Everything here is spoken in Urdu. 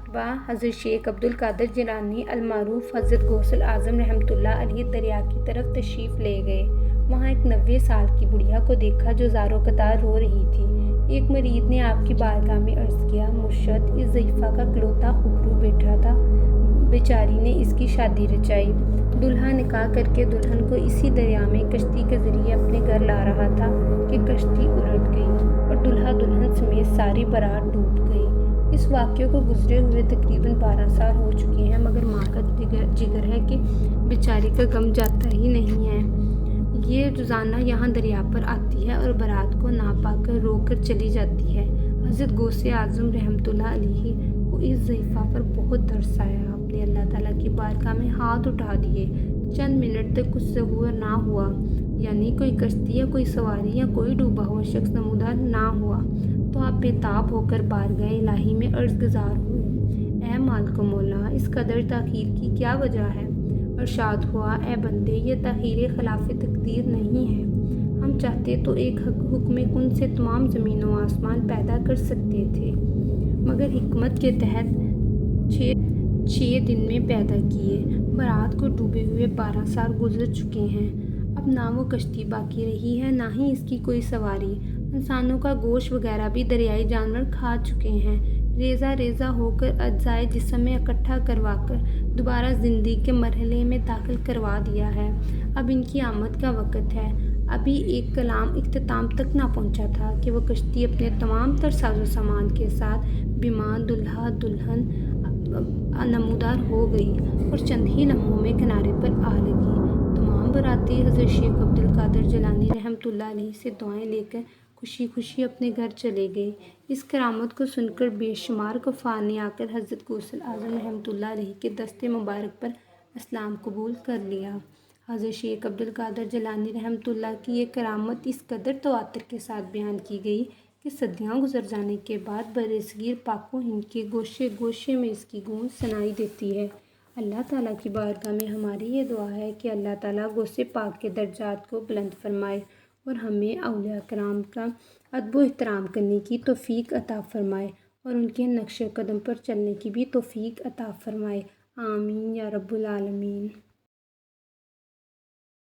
مرتبہ حضرت شیخ عبد القادر جیلانی المعروف حضرت غوث اعظم رحمۃ اللہ علیہ دریا کی طرف تشریف لے گئے۔ وہاں ایک 90 سال کی بڑھیا کو دیکھا جو زاروں قطار رو رہی تھی۔ ایک مرید نے آپ کی بارگاہ میں عرض کیا، مرشد، اس ضعیفہ کا اکلوتا خبرو بیٹا تھا، بیچاری نے اس کی شادی رچائی۔ دلہا نکاح کر کے دلہن کو اسی دریا میں کشتی کے ذریعے اپنے گھر لا رہا تھا کہ کشتی الٹ گئی اور دلہا دلہن سمیت ساری بارات ڈوب گئی۔ اس واقعے کو گزرے ہوئے تقریباً 12 سال ہو چکے ہیں، مگر ماں کا جگر ہے کہ بیچاری کا غم جاتا ہی نہیں ہے۔ یہ روزانہ یہاں دریا پر آتی ہے اور بارات کو نہ پا کر رو کر چلی جاتی ہے۔ حضرت غوث اعظم رحمۃ اللہ علیہ کو اس ضعیفہ پر بہت ترس آیا۔ آپ نے اللہ تعالیٰ کی بارگاہ میں ہاتھ اٹھا دیے۔ چند منٹ تک کچھ ظہور نہ ہوا، یعنی کوئی کشتی یا کوئی سواری یا کوئی ڈوبا ہوا شخص نمودار نہ ہوا، تو آپ بےتاب ہو کر بارگاہ الہی میں عرض گزار ہوئے، اے مالک و مولا، اس قدر تاخیر کی کیا وجہ ہے؟ ارشاد ہوا، اے بندے، یہ تاخیر خلاف تقدیر نہیں ہے۔ ہم چاہتے تو ایک حکم کن سے تمام زمین و آسمان پیدا کر سکتے تھے، مگر حکمت کے تحت 6 دن میں پیدا کیے۔ بارات کو ڈوبے ہوئے 12 سال گزر چکے ہیں۔ اب نہ وہ کشتی باقی رہی ہے، نہ ہی اس کی کوئی سواری۔ انسانوں کا گوشت وغیرہ بھی دریائی جانور کھا چکے ہیں۔ ریزہ ریزہ ہو کر اجزائے جسم میں اکٹھا کروا کر دوبارہ زندگی کے مرحلے میں داخل کروا دیا ہے۔ اب ان کی آمد کا وقت ہے۔ ابھی ایک کلام اختتام تک نہ پہنچا تھا کہ وہ کشتی اپنے تمام تر ساز و سامان کے ساتھ بیمار دلہا دلہن نمودار ہو گئی اور چند ہی لمحوں میں کنارے پر آ لگی۔ تمام باراتی حضرت شیخ عبد القادر جیلانی رحمۃ اللہ علیہ سے دعائیں لے کر خوشی خوشی اپنے گھر چلے گئے۔ اس کرامت کو سن کر بے شمار کفار نے آ کر حضرت غوث اعظم رحمۃ اللہ علیہ کے دست مبارک پر اسلام قبول کر لیا۔ حضرت شیخ عبد القادر جیلانی رحمۃ اللہ کی یہ کرامت اس قدر تواتر کے ساتھ بیان کی گئی کہ صدیاں گزر جانے کے بعد برصغیر پاک و ہند کے گوشے گوشے میں اس کی گونج سنائی دیتی ہے۔ اللہ تعالیٰ کی بارگاہ میں ہماری یہ دعا ہے کہ اللہ تعالیٰ غوث پاک کے درجات کو بلند فرمائے اور ہمیں اولیاء کرام کا ادب و احترام کرنے کی توفیق عطا فرمائے اور ان کے نقش قدم پر چلنے کی بھی توفیق عطا فرمائے۔ آمین یا رب العالمین۔